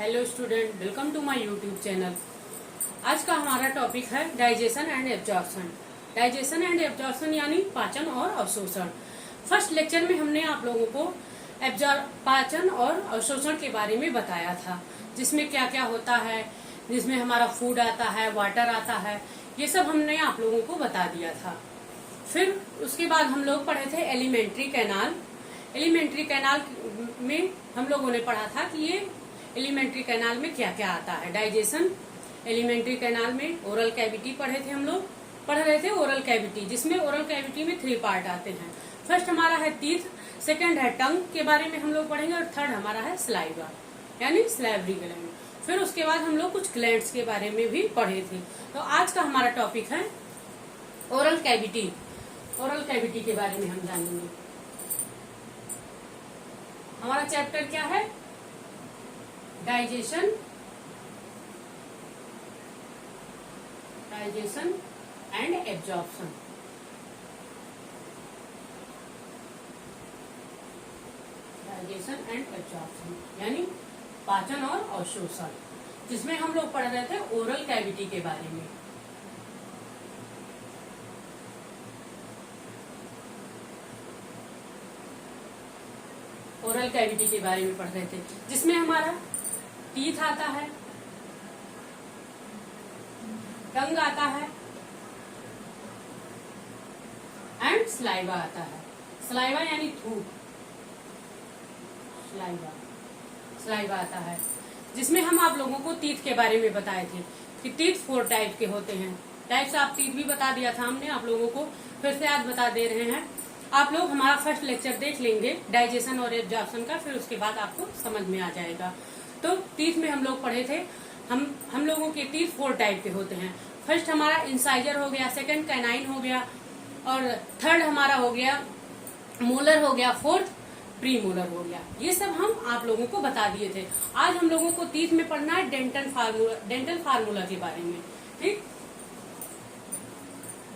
Hello student, welcome to my YouTube channel. आज का हमारा टॉपिक है digestion and absorption. Digestion and absorption यानी पाचन और अवशोषण। फर्स्ट लेक्चर में हमने आप लोगों को पाचन और अवशोषण के बारे में बताया था, जिसमें क्या क्या होता है, जिसमें हमारा फूड आता है, वाटर आता है, ये सब हमने आप लोगों को बता दिया था। फिर उसके बाद हम लोग पढ़े थे एलिमेंट्री कैनाल। एलिमेंट्री कैनाल में हम लोगों ने पढ़ा था कि ये एलिमेंट्री कैनाल में क्या क्या आता है। डाइजेशन, एलिमेंट्री कैनाल में ओरल कैविटी पढ़े थे, हम लोग पढ़ रहे थे ओरल कैविटी, जिसमें ओरल कैविटी में 3 पार्ट आते हैं। फर्स्ट हमारा है टीथ, सेकंड है टंग के बारे में हम लोग पढ़ेंगे, और थर्ड हमारा है स्लाइवा यानी स्लैवरी ग्लैंड। फिर उसके बाद हम लोग कुछ ग्लैंड्स के बारे में भी पढ़े थे। तो आज का हमारा टॉपिक है ओरल कैविटी। ओरल कैविटी के बारे में हम जानेंगे। हमारा चैप्टर क्या है? Digestion and absorption. Digestion and absorption यानी पाचन और अवशोषण, जिसमें हम लोग पढ़ रहे थे ओरल कैविटी के बारे में। ओरल कैविटी के बारे में पढ़ रहे थे, जिसमें हमारा टीथ आता है, टंग आता है एंड स्लाइवा आता है। स्लाइवा यानी थूक, स्लाइवा आता है, जिसमें हम आप लोगों को टीथ के बारे में बताए थे कि टीथ 4 टाइप के होते हैं। टाइप्स ऑफ टीथ भी बता दिया था हमने आप लोगों को, फिर से आज बता दे रहे हैं। आप लोग हमारा फर्स्ट लेक्चर देख लेंगे डाइजेशन और एब्जॉर्प्शन का, फिर उसके बाद आपको समझ में आ जाएगा। तो टीथ में हम लोग पढ़े थे, हम लोगों के टीथ 4 टाइप के होते हैं। फर्स्ट हमारा इंसाइजर हो गया, सेकंड कैनाइन हो गया, और थर्ड हमारा हो गया मोलर हो गया, फोर्थ प्री मोलर हो गया। ये सब हम आप लोगों को बता दिए थे। आज हम लोगों को टीथ में पढ़ना है डेंटल फार्मूला के बारे में। ठीक,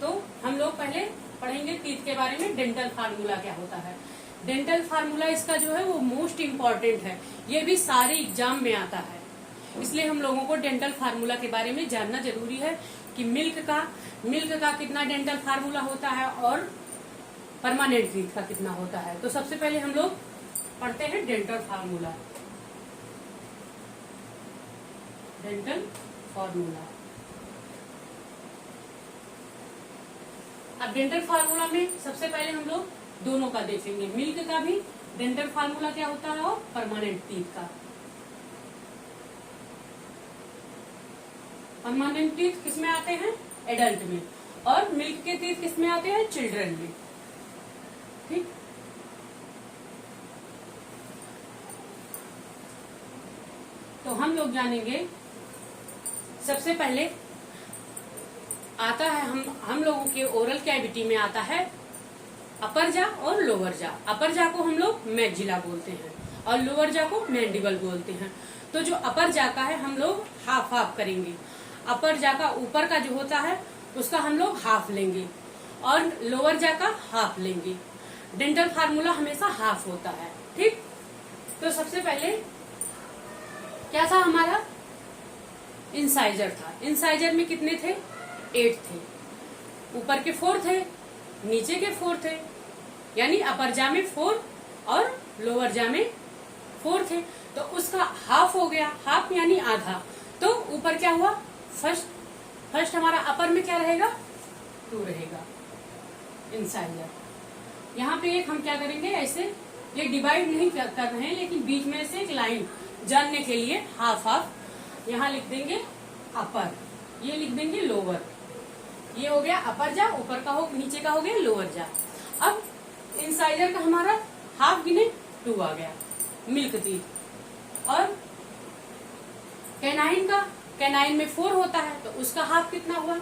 तो हम लोग पहले पढ़ेंगे टीथ के बारे में। डेंटल फार्मूला क्या होता है? डेंटल फार्मूला इसका जो है वो मोस्ट इम्पॉर्टेंट है, ये भी सारे एग्जाम में आता है, इसलिए हम लोगों को डेंटल फार्मूला के बारे में जानना जरूरी है कि मिल्क का कितना डेंटल फार्मूला होता है और परमानेंट टीथ का कितना होता है। तो सबसे पहले हम लोग पढ़ते हैं डेंटल फार्मूला। अब डेंटल फार्मूला में सबसे पहले हम लोग दोनों का देखेंगे, मिल्क का भी डेंटल फार्मूला क्या होता है और परमानेंट टीथ का। परमानेंट टीथ किसमें आते हैं? एडल्ट में, और मिल्क के टीथ किसमें आते हैं? चिल्ड्रन में। ठीक, तो हम लोग जानेंगे। सबसे पहले आता है हम लोगों के ओरल कैविटी में आता है अपर जा और लोअर जा। अपर जा को हम लोग मैक्सिला बोलते हैं और लोअर जा को मैंडिबल बोलते हैं। तो जो अपर जा का है हम लोग हाफ करेंगे। अपर जा का ऊपर का जो होता है उसका हम लोग हाफ लेंगे और लोअर जा का हाफ लेंगे। डेंटल फार्मूला हमेशा हाफ होता है। ठीक, तो सबसे पहले क्या था हमारा? इंसाइजर था। इंसाइजर में कितने थे? 8 थे। ऊपर के 4 थे, नीचे के 4 थे, यानी अपर जा में 4 और लोअर जा में 4 थे। तो उसका हाफ हो गया, हाफ यानी आधा। तो ऊपर क्या हुआ? फर्स्ट हमारा अपर में क्या रहेगा? 2 रहेगा इंसाइजर। यहाँ पे एक हम क्या करेंगे, ऐसे ये डिवाइड नहीं कर रहे हैं, लेकिन बीच में से एक लाइन जानने के लिए हाफ यहाँ लिख देंगे अपर, ये लिख देंगे लोअर। ये हो गया अपर जा, ऊपर का हो, नीचे का हो गया लोअर जा। अब इंसाइजर का हमारा हाफ गिने 2 आ गया मिल्क टीथ, और कैनाइन में 4 होता है, तो उसका हाफ कितना हुआ?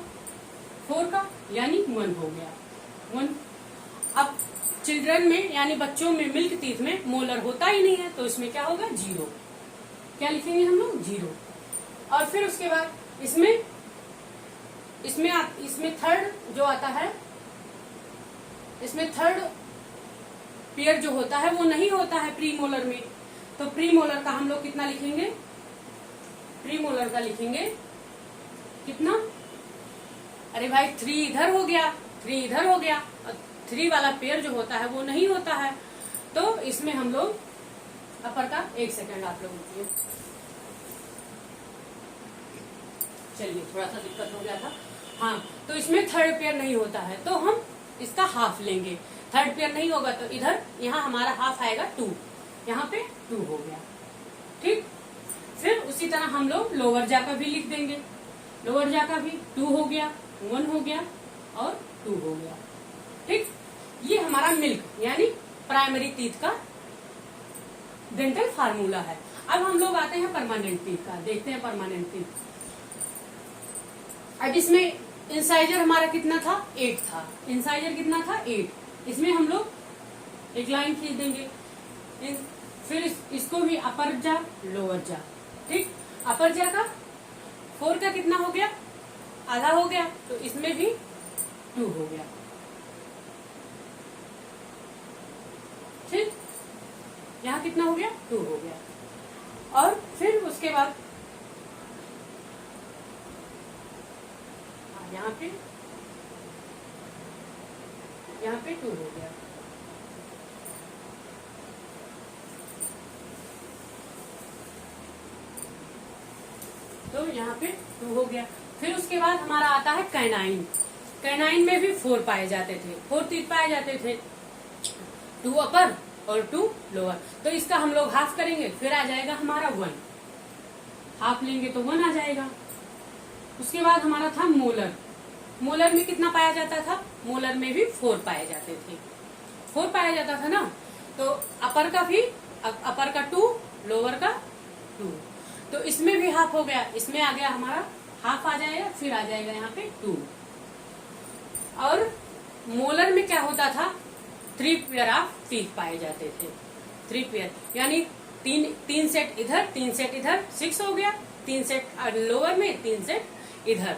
4 का, यानी 1 हो गया 1। अब चिल्ड्रन में यानी बच्चों में मिल्क टीथ में मोलर होता ही नहीं है, तो इसमें क्या होगा? 0। क्या लिखेंगे हम लोग? 0। और फिर उसके बाद इसमें थर्ड जो आता है, इसमें थर्ड पेयर जो होता है वो नहीं होता है प्री मोलर में। तो प्री मोलर का हम लोग कितना लिखेंगे? प्रीमोलर का लिखेंगे कितना, अरे भाई 3 इधर हो गया, 3 इधर हो गया, और 3 वाला पेयर जो होता है वो नहीं होता है, तो इसमें हम लोग अपर का 1 सेकेंड आप लोग रुकिए, चलिए थोड़ा सा दिक्कत हो गया था। हाँ, तो इसमें थर्ड पेयर नहीं होता है, तो हम इसका हाफ लेंगे। थर्ड पेयर नहीं होगा तो इधर यहाँ हमारा हाफ आएगा 2, यहाँ पे 2 हो गया। ठीक, फिर उसी तरह हम लोग लोअर जा का भी लिख देंगे। लोअर जा का भी 2 हो गया, 1 हो गया और 2 हो गया। ठीक, ये हमारा मिल्क यानी प्राइमरी टीथ का डेंटल फार्मूला है। अब हम लोग आते हैं परमानेंट टीथ का, देखते हैं परमानेंट टीथ। अब इसमें इंसाइजर हमारा कितना था, 8 था। इंसाइजर कितना था, 8। इसमें हम लोग एक लाइन खींच देंगे, फिर इसको भी अपर जा लोअर जा। ठीक, अपर जा का 4 का कितना हो गया, आधा हो गया, तो इसमें भी 2 हो गया। ठीक, यहाँ कितना हो गया, 2 हो गया। और फिर उसके बाद यहाँ पे 2 हो गया। तो यहाँ पे 2 हो गया। फिर उसके बाद हमारा आता है कैनाइन। कैनाइन में भी 4 पाए जाते थे, 4 टीथ पाए जाते थे, 2 अपर और 2 लोअर। तो इसका हम लोग हाफ करेंगे, फिर आ जाएगा हमारा 1। हाफ लेंगे तो 1 आ जाएगा। उसके बाद हमारा था मोलर। मोलर में कितना पाया जाता था, मोलर में भी 4 पाए जाते थे, 4 पाया जाता था ना। तो अपर का भी, अपर का 2, लोअर का 2, तो इसमें भी हाफ हो गया। इसमें आ गया हमारा हाफ आ जाएगा, फिर आ जाएगा यहाँ पे 2। और मोलर में क्या होता था, 3 पेयर ऑफ टीथ पाए जाते थे, 3 पेयर यानी 3 सेट इधर, 3 सेट इधर, 6 हो गया। 3 सेट लोअर में, 3 सेट इधर,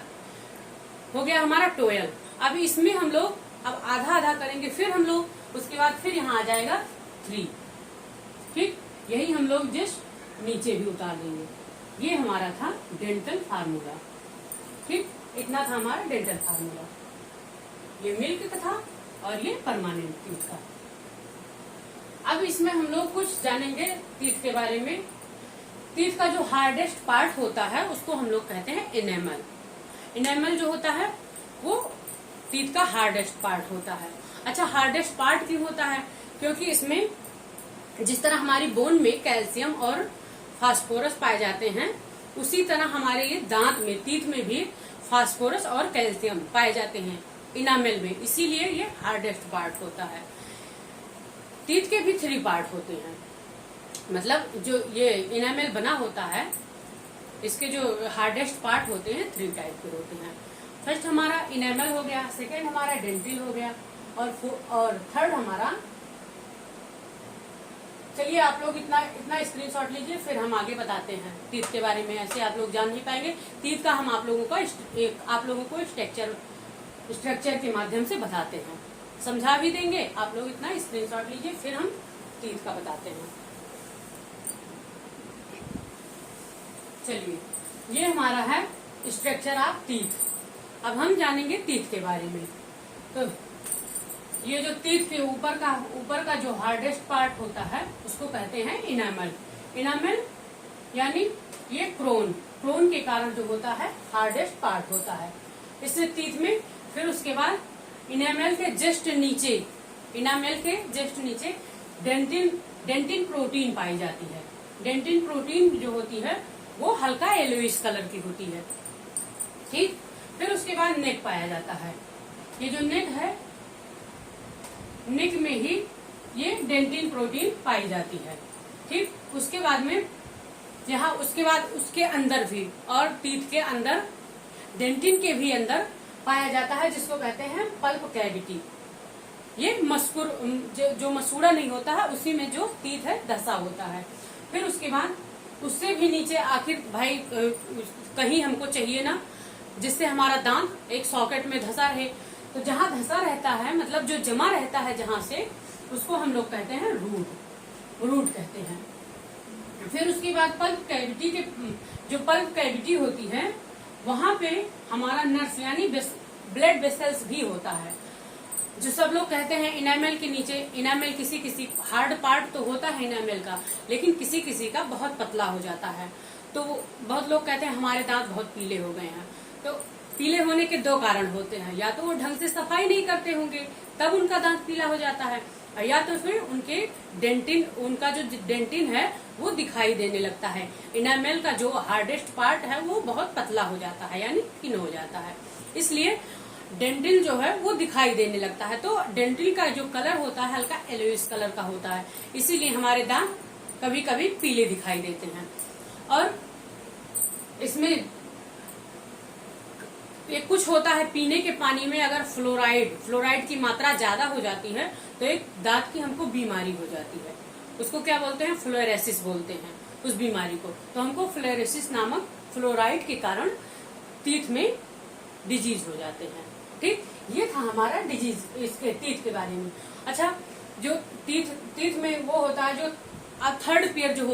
हो गया हमारा 12। अब इसमें हम लोग अब आधा आधा करेंगे, फिर हम लोग उसके बाद फिर यहाँ आ जाएगा 3। ठीक, यही हम लोग जस्ट नीचे भी उतार देंगे। ये हमारा था डेंटल फार्मूला। ठीक, इतना था हमारा डेंटल फार्मूला। ये मिल्क का था और ये परमानेंट टीथ का। अब इसमें हम लोग कुछ जानेंगे टीथ के बारे में। टीथ का जो हार्डेस्ट पार्ट होता है उसको हम लोग कहते हैं इनेमल। इनेमल जो होता है वो टीथ का हार्डेस्ट पार्ट होता है। अच्छा, हार्डेस्ट पार्ट क्यों होता है, क्योंकि इसमें जिस तरह हमारी बोन में कैल्शियम और फास्फोरस पाए जाते हैं, उसी तरह हमारे ये दांत में, टीथ में भी फास्फोरस और कैल्शियम पाए जाते हैं इनामेल में, इसीलिए ये हार्डेस्ट पार्ट होता है। टीथ के भी 3 पार्ट होते हैं, मतलब जो ये इनामेल बना होता है इसके जो हार्डेस्ट पार्ट होते हैं 3 टाइप के होते हैं। फर्स्ट हमारा इनेमल हो गया, सेकेंड हमारा डेंटिल हो गया, और थर्ड हमारा, चलिए आप लोग इतना स्क्रीनशॉट लीजिए, फिर हम आगे बताते हैं टीथ के बारे में। ऐसे आप लोग जान नहीं पाएंगे टीथ का, हम आप लोगों को स्ट्रक्चर के माध्यम से बताते हैं, समझा भी देंगे। आप लोग इतना स्क्रीनशॉट लीजिए, फिर हम टीथ का बताते हैं। चलिए, ये हमारा है स्ट्रक्चर ऑफ टीथ। अब हम जानेंगे टीथ के बारे में। तो ये जो टीथ के ऊपर का जो हार्डेस्ट पार्ट होता है उसको कहते हैं इनामल। इनामल यानी ये क्रोन के कारण जो होता है हार्डेस्ट पार्ट होता है इससे टीथ में। फिर उसके बाद इनामल के जस्ट नीचे डेंटिन प्रोटीन पाई जाती है। डेंटिन प्रोटीन जो होती है वो हल्का येलोइश कलर की होती है। ठीक, फिर उसके बाद नेक पाया जाता है। ये जो नेक है, नेक में ही ये डेंटिन प्रोटीन पाई जाती है। ठीक, उसके बाद में उसके अंदर भी, और टीथ के अंदर डेंटिन के भी अंदर पाया जाता है, जिसको कहते हैं पल्प कैविटी। ये जो मसूड़ा नहीं होता है उसी में जो टीथ है धसा होता है। फिर उसके बाद उससे भी नीचे आखिर भाई कहीं हमको चाहिए ना जिससे हमारा दांत एक सॉकेट में धसा रहे, तो जहाँ धसा रहता है मतलब जो जमा रहता है जहाँ से, उसको हम लोग कहते हैं रूट कहते हैं। फिर उसके बाद पल्प कैविटी के जो पल्प कैविटी होती है वहां पे हमारा नर्स यानी ब्लड वेसल्स भी होता है। जो सब लोग कहते हैं इनामेल के नीचे, इनामेल किसी किसी हार्ड पार्ट तो होता है इनामेल का, लेकिन किसी किसी का बहुत पतला हो जाता है। तो बहुत लोग कहते हैं हमारे दांत बहुत पीले हो गए हैं। तो पीले होने के दो कारण होते हैं, या तो वो ढंग से सफाई नहीं करते होंगे तब उनका दांत पीला हो जाता है, और या तो फिर उनका जो डेंटिन है वो दिखाई देने लगता है। इनामेल का जो हार्डेस्ट पार्ट है वो बहुत पतला हो जाता है यानी थिन हो जाता है, इसलिए डेंटिन जो है वो दिखाई देने लगता है। तो डेंटिन का जो कलर होता है हल्का येलोइश कलर का होता है, इसीलिए हमारे दांत कभी कभी पीले दिखाई देते हैं। और इसमें एक कुछ होता है, पीने के पानी में अगर फ्लोराइड की मात्रा ज्यादा हो जाती है तो एक दांत की हमको बीमारी हो जाती है। उसको क्या बोलते हैं? फ्लोरेसिस बोलते हैं उस बीमारी को। तो हमको फ्लोरेसिस नामक फ्लोराइड के कारण टीथ में डिजीज हो जाते हैं। ठीक, ये था हमारा डिजीज इसके टीथ के बारे में। अच्छा, जो टीथ में वो होता है जो थर्ड पेयर जो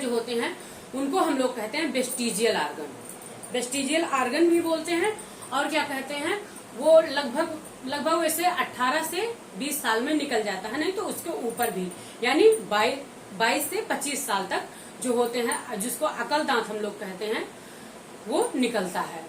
होते हैं उनको हम लोग कहते हैं वेस्टिजियल आर्गन भी बोलते हैं। और क्या कहते हैं, वो लगभग वैसे 18 से 20 साल में निकल जाता है, नहीं तो उसके ऊपर भी, यानी 22 से 25 साल तक जो होते हैं, जिसको अकल दांत हम लोग कहते हैं, वो निकलता है।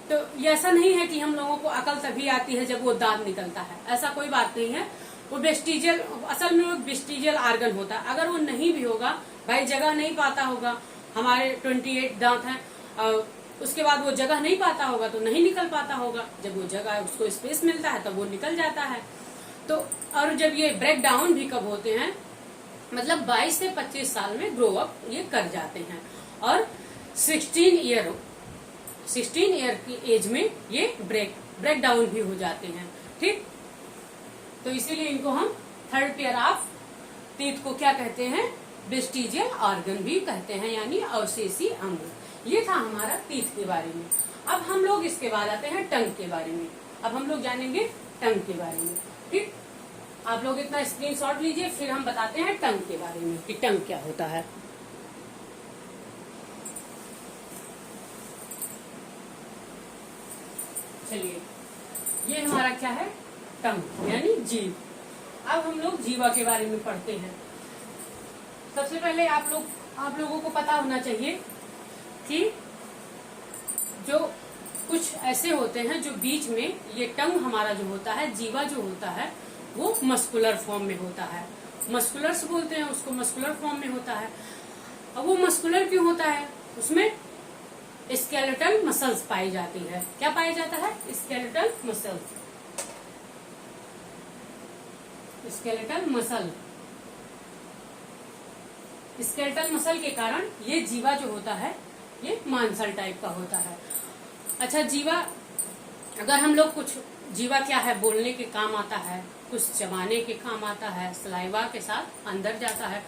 तो ये ऐसा नहीं है कि हम लोगों को अकल तभी आती है जब वो दांत निकलता है, ऐसा कोई बात नहीं है। वो वेस्टिजियल, असल में वो वेस्टिजियल आर्गन होता है। अगर वो नहीं भी होगा, भाई जगह नहीं पाता होगा, हमारे 28 दांत हैं, उसके बाद वो जगह नहीं पाता होगा तो नहीं निकल पाता होगा। जब वो जगह उसको स्पेस मिलता है तब वो निकल जाता है। तो और जब ये ब्रेक डाउन भी कब होते हैं, मतलब 22 से 25 साल में ग्रो अप ये कर जाते हैं, और 16 ईयर की एज में ये ब्रेक डाउन भी हो जाते हैं। ठीक, तो इसीलिए इनको हम थर्ड पेयर ऑफ टीथ को क्या कहते हैं? वेस्टिजियल ऑर्गन भी कहते हैं, यानी अवशेषी अंग। ये था हमारा टीथ के बारे में। अब हम लोग इसके बाद आते हैं टंग के बारे में। अब हम लोग जानेंगे टंग के बारे में। ठीक, आप लोग इतना स्क्रीनशॉट लीजिए, फिर हम बताते हैं टंग के बारे में कि टंग क्या होता है। चलिए, ये हमारा क्या है? टंग यानी जीभ। अब हम लोग जीवा के बारे में पढ़ते हैं। सबसे पहले आप लोगों को पता होना चाहिए कि जो कुछ ऐसे होते हैं जो बीच में ये टंग हमारा जो होता है, जीवा जो होता है, वो मस्कुलर फॉर्म में होता है। मस्कुलर्स बोलते हैं उसको, मस्कुलर फॉर्म में होता है। अब वो मस्कुलर क्यों होता है? उसमें स्केलेटल मसल्स पाई जाती है। क्या पाया जाता है? Skeletal muscles. स्केलेटल मसल के कारण ये जीवा जो होता है ये मांसल टाइप का होता है। अच्छा, जीवा अगर हम लोग कुछ, जीवा क्या है? बोलने के काम आता है, कुछ चबाने के काम आता है, सलाइवा के साथ अंदर जाता है।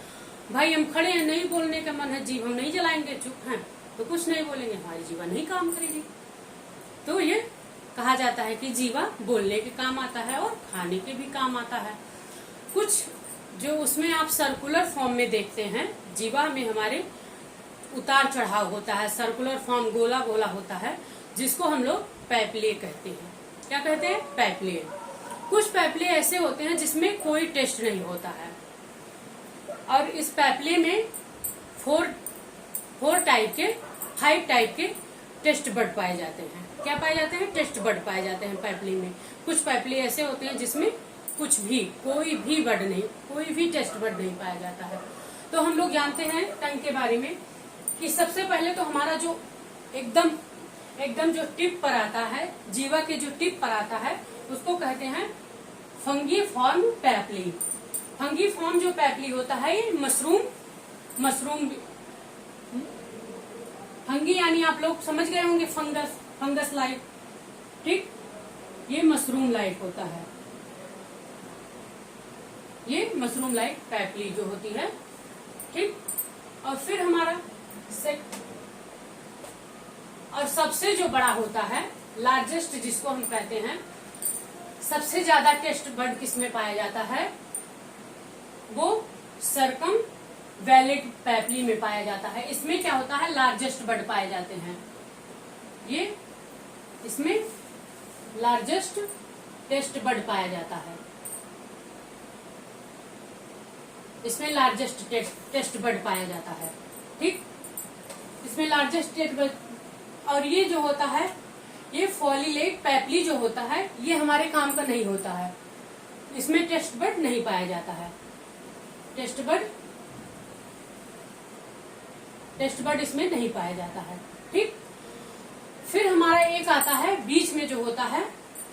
भाई हम खड़े हैं, नहीं बोलने का मन है, जीभ हम नहीं जलाएंगे, चुप हैं तो कुछ नहीं बोलेंगे, हमारी जीवा नहीं काम करेगी। तो ये कहा जाता है कि जीवा बोलने के काम आता है और खाने के भी काम आता है। कुछ जो उसमें आप सर्कुलर फॉर्म में देखते हैं, जीवा में हमारे उतार चढ़ाव होता है, सर्कुलर फॉर्म गोला गोला होता है, जिसको हम लोग पैपले कहते हैं। क्या कहते हैं? पैपले। कुछ पैपले ऐसे होते हैं जिसमें कोई टेस्ट नहीं होता है, और इस पैपले में 5 टाइप के टेस्ट बड पाए जाते हैं। क्या पाए जाते हैं? टेस्ट बड पाए जाते हैं पैपले में। कुछ पैपले ऐसे होते हैं जिसमें कुछ भी, कोई भी बड नहीं, कोई भी टेस्ट बड नहीं पाया जाता है। तो हम लोग जानते हैं टंग के बारे में कि सबसे पहले तो हमारा जो एकदम जो टिप पर आता है, जीवा के जो टिप पर आता है, उसको कहते हैं फंगीफॉर्म पैपली। फंगीफॉर्म जो पैपली होता है ये मशरूम फंगी यानी आप लोग समझ गए होंगे, फंगस लाइक। ठीक, ये मशरूम लाइक होता है, ये मशरूम लाइक पैपली जो होती है। ठीक, और फिर हमारा और सबसे जो बड़ा होता है, लार्जेस्ट जिसको हम कहते हैं, सबसे ज्यादा टेस्ट बड किसमें पाया जाता है? वो सरकम वैलिड पैपली में पाया जाता है। इसमें क्या होता है, लार्जेस्ट बड पाए जाते हैं। ये इसमें लार्जेस्ट टेस्ट बड पाया जाता है। इसमें लार्जेस्ट टेस्ट बड पाया जाता है। ठीक, इसमें लार्जेस्ट टेस्ट बड। और ये जो होता है, ये फॉलीलेट पैपली जो होता है, ये हमारे काम का नहीं होता है। इसमें टेस्ट बड नहीं पाया जाता है। टेस्ट बड इसमें नहीं पाया जाता है। ठीक, फिर हमारा एक आता है बीच में जो होता है,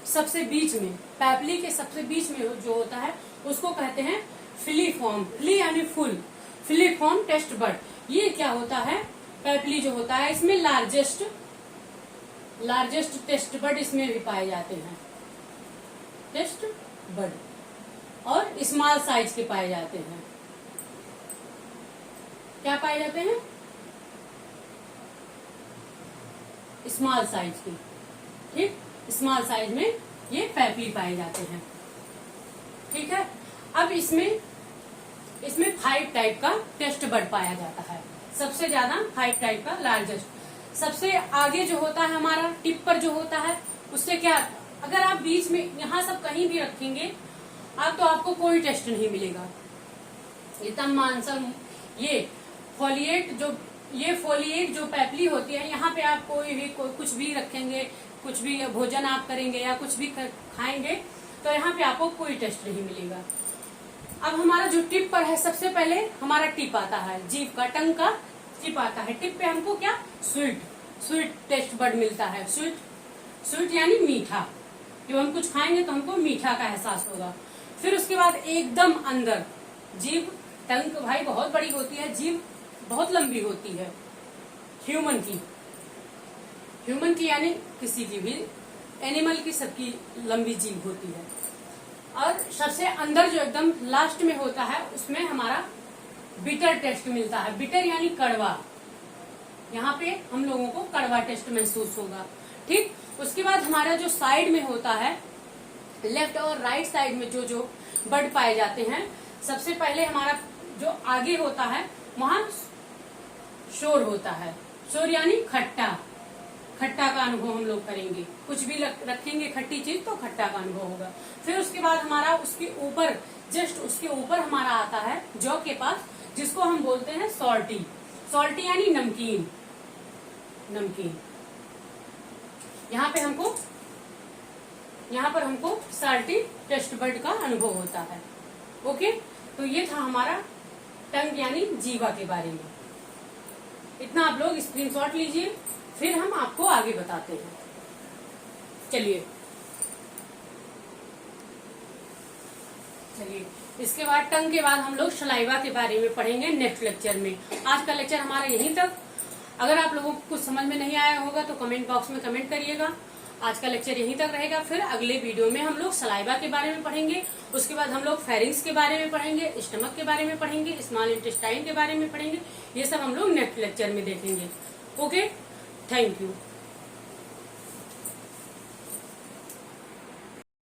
सबसे बीच में, पैपली के सबसे बीच में जो होता है उसको कहते हैं फिलीफॉर्म। फिली यानी फुल, फिलीफॉर्म टेस्ट बड। ये क्या होता है, पैपली जो होता है इसमें लार्जेस्ट टेस्ट बड इसमें भी पाए जाते हैं। टेस्ट बड और स्मॉल साइज के पाए जाते हैं। क्या पाए जाते हैं, स्मॉल साइज की। ठीक, स्मॉल साइज में ये पैपली पाए जाते हैं। ठीक है, अब इसमें 5 टाइप का टेस्ट बड पाया जाता है। सबसे ज्यादा 5 टाइप का लार्जेस्ट। सबसे आगे जो होता है हमारा टिप पर जो होता है, उससे क्या, अगर आप बीच में यहाँ सब कहीं भी रखेंगे आप तो आपको कोई टेस्ट नहीं मिलेगा। एकदम मांसल ये फोलिएट जो पैपली होती है, यहाँ पे आप कुछ भी रखेंगे, कुछ भी भोजन आप करेंगे या कुछ भी खाएंगे तो यहाँ पे आपको कोई टेस्ट नहीं मिलेगा। अब हमारा जो टिप पर है, सबसे पहले हमारा टिप आता है, जीभ का, टंग का टिप आता है। टिप पे हमको क्या, स्वीट टेस्ट बड मिलता है। स्वीट यानी मीठा। जब हम कुछ खाएंगे तो हमको मीठा का एहसास होगा। फिर उसके बाद एकदम अंदर जीभ, टंग तो भाई बहुत बड़ी होती है, जीभ बहुत लंबी होती है। ह्यूमन की यानी किसी की भी, एनिमल की सबकी लंबी जीभ होती है। और सबसे अंदर जो एकदम लास्ट में होता है उसमें हमारा बिटर टेस्ट मिलता है। बिटर यानी कड़वा। यहाँ पे हम लोगों को कड़वा टेस्ट महसूस होगा। ठीक, उसके बाद हमारा जो साइड में होता है, लेफ्ट और राइट साइड में जो बड पाए जाते हैं, सबसे पहले हमारा जो आगे होता है वहां शोर होता है। शोर यानी खट्टा का अनुभव हम लोग करेंगे। कुछ भी रखेंगे खट्टी चीज तो खट्टा का अनुभव होगा। फिर उसके बाद हमारा उसके ऊपर, जस्ट उसके ऊपर हमारा आता है जौ के पास, जिसको हम बोलते हैं सॉल्टी यानी नमकीन। यहाँ पर हमको साल्टी टेस्ट बड का अनुभव होता है। ओके, तो ये था हमारा टंग यानी जीवा के बारे में। इतना आप लोग स्क्रीनशॉट लीजिए, फिर हम आपको आगे बताते हैं। चलिए इसके बाद टंग के बाद हम लोग सलाइवा के बारे में पढ़ेंगे नेक्स्ट लेक्चर में। आज का लेक्चर हमारा यहीं तक। अगर आप लोगों को कुछ समझ में नहीं आया होगा तो कमेंट बॉक्स में कमेंट करिएगा। आज का लेक्चर यहीं तक रहेगा। फिर अगले वीडियो में हम लोग सलाइवा के बारे में पढ़ेंगे। उसके बाद हम लोग फेरिंग्स के बारे में पढ़ेंगे, स्टमक के बारे में पढ़ेंगे, स्मॉल इंटेस्टाइन के बारे में पढ़ेंगे। ये सब हम लोग नेक्स्ट लेक्चर में देखेंगे। Okay, thank you.